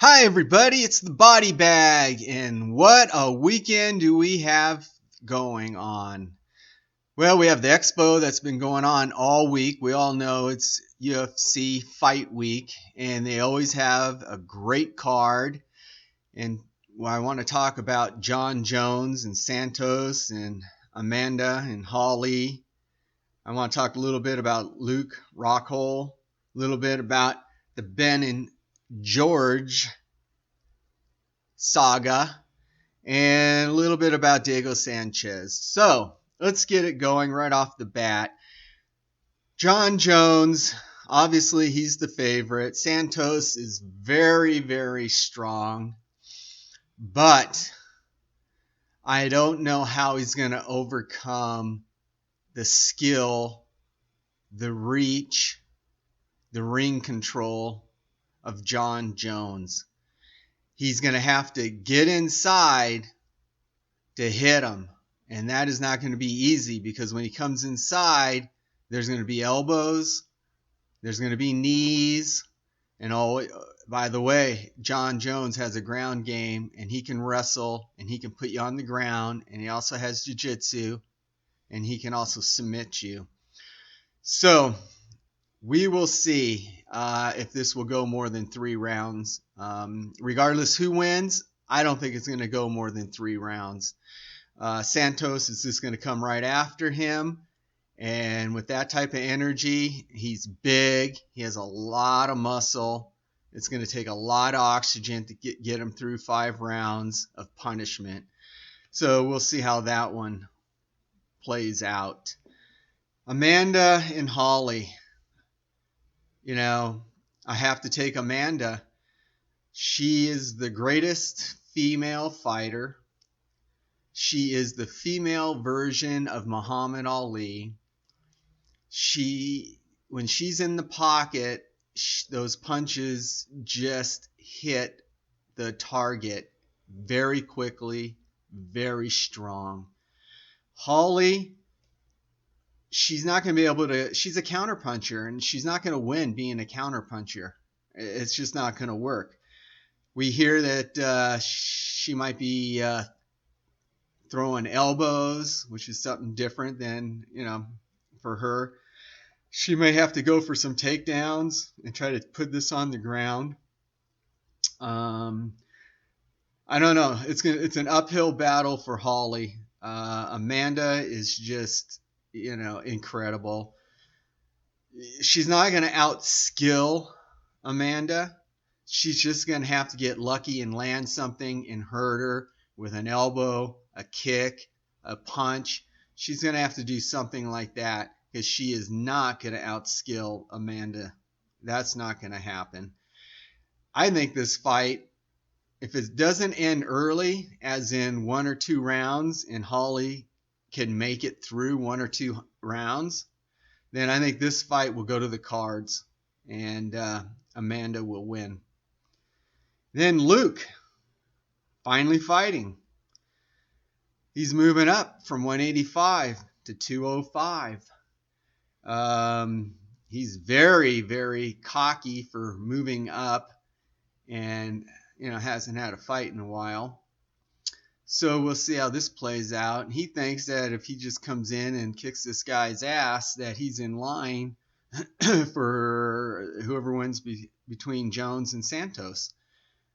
Hi, everybody. It's the Body Bag, and what a weekend do we have going on? Well, we have the expo that's been going on all week. We all know it's UFC Fight Week, and they always have a great card. And I want to talk about Jon Jones and Santos and Amanda and Holly. I want to talk a little bit about Luke Rockhold, a little bit about the Ben and George saga, and a little bit about Diego Sanchez. So let's get it going right off the bat. Jon Jones, obviously, he's the favorite. Santos is very, very strong, but I don't know how he's going to overcome the skill, the reach, the ring control of Jon Jones. He's going to have to get inside to hit him. And that is not going to be easy because when he comes inside, there's going to be elbows, there's going to be knees, and by the way, Jon Jones has a ground game, and he can wrestle, and he can put you on the ground, and he also has jiu-jitsu, and he can also submit you. So we will see if this will go more than 3 rounds. Regardless who wins, I don't think it's going to go more than 3 rounds. Santos is just going to come right after him. And with that type of energy, he's big. He has a lot of muscle. It's going to take a lot of oxygen to get him through 5 rounds of punishment. So we'll see how that one plays out. Amanda and Holly. I have to take Amanda. She is the greatest female fighter. She is the female version of Muhammad Ali. When she's in the pocket, those punches just hit the target very quickly, very strong. Holly, she's not going to be able to. She's a counterpuncher, and she's not going to win being a counterpuncher. It's just not going to work. We hear that she might be throwing elbows, which is something different than, for her. She may have to go for some takedowns and try to put this on the ground. I don't know. It's an uphill battle for Holly. Amanda is just, incredible. She's not going to outskill Amanda. She's just going to have to get lucky and land something and hurt her with an elbow, a kick, a punch. She's going to have to do something like that because she is not going to outskill Amanda. That's not going to happen. I think this fight, if it doesn't end early, as in 1 or 2 rounds, and Holly can make it through 1 or 2 rounds, then I think this fight will go to the cards, and Amanda will win. Then Luke, finally fighting. He's moving up from 185 to 205. He's very, very cocky for moving up and, hasn't had a fight in a while. So we'll see how this plays out. He thinks that if he just comes in and kicks this guy's ass, that he's in line for whoever wins between Jones and Santos.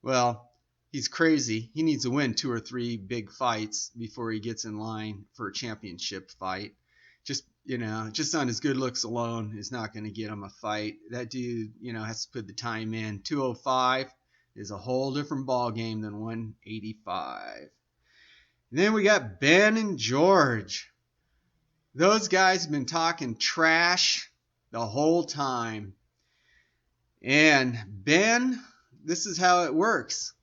Well, he's crazy. He needs to win 2 or 3 big fights before he gets in line for a championship fight. Just on his good looks alone is not going to get him a fight. That dude, has to put the time in. 205 is a whole different ball game than 185. And then we got Ben and George. Those guys have been talking trash the whole time. And Ben, this is how it works.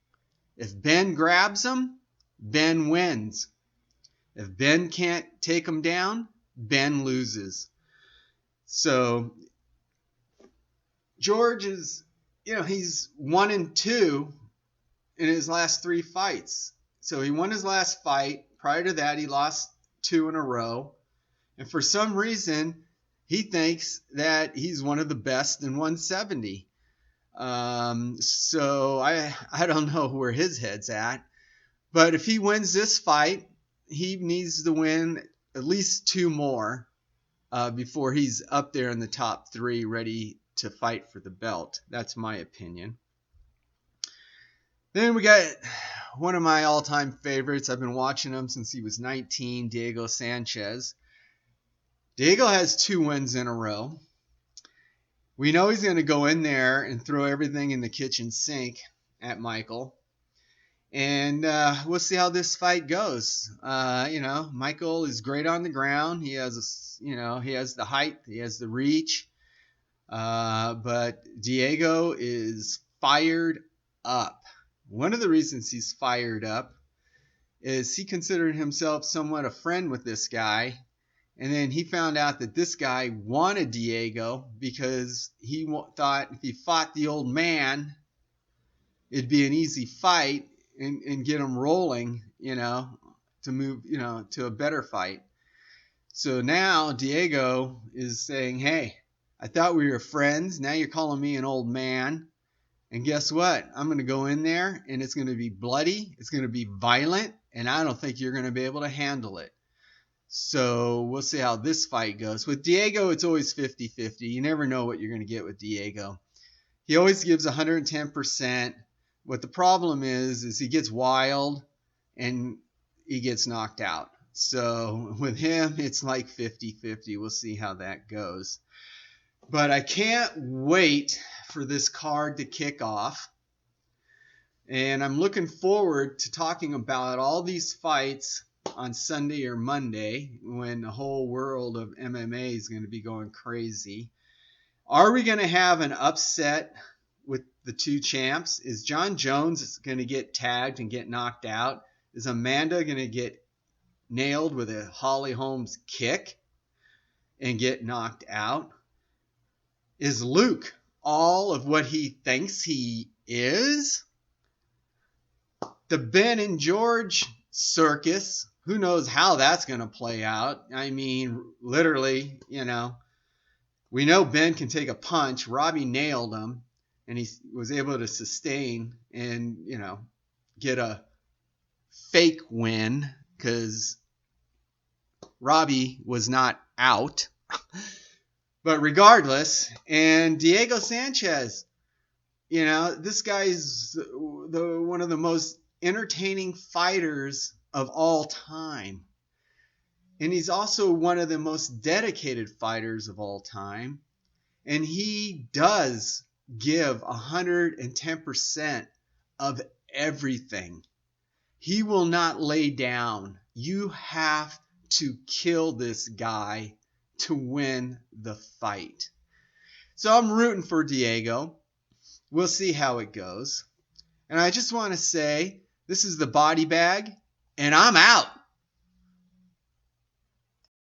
If Ben grabs him, Ben wins. If Ben can't take him down, Ben loses. So George is, he's 1-2 in his last 3 fights. So he won his last fight. Prior to that, he lost 2 in a row. And for some reason, he thinks that he's one of the best in 170. So I don't know where his head's at. But if he wins this fight, he needs to win at least 2 more before he's up there in the top 3 ready to fight for the belt. That's my opinion. Then we got one of my all-time favorites. I've been watching him since he was 19, Diego Sanchez. Diego has 2 wins in a row. We know he's going to go in there and throw everything in the kitchen sink at Michael. And we'll see how this fight goes. Michael is great on the ground. He has, he has the height, he has the reach. But Diego is fired up. One of the reasons he's fired up is he considered himself somewhat a friend with this guy. And then he found out that this guy wanted Diego because he thought if he fought the old man, it'd be an easy fight and get him rolling, to move, to a better fight. So now Diego is saying, hey, I thought we were friends. Now you're calling me an old man. And guess what? I'm going to go in there and it's going to be bloody. It's going to be violent. And I don't think you're going to be able to handle it. So we'll see how this fight goes. With Diego, it's always 50-50. You never know what you're going to get with Diego. He always gives 110%. What the problem is he gets wild and he gets knocked out. So with him, it's like 50-50. We'll see how that goes. But I can't wait for this card to kick off. And I'm looking forward to talking about all these fights on Sunday or Monday when the whole world of MMA is going to be going crazy. Are we going to have an upset with the 2 champs? Is John Jones going to get tagged and get knocked out? Is Amanda going to get nailed with a Holly Holmes kick and get knocked out? Is Luke all of what he thinks he is? The Ben and George circus, who knows how that's going to play out? I mean, literally, we know Ben can take a punch. Robbie nailed him, and he was able to sustain and, get a fake win because Robbie was not out. But regardless, and Diego Sanchez, this guy's one of the most entertaining fighters of all time. And he's also one of the most dedicated fighters of all time. And he does give 110% of everything. He will not lay down. You have to kill this guy to win the fight. So I'm rooting for Diego. We'll see how it goes. And I just want to say, this is the Body Bag, and I'm out.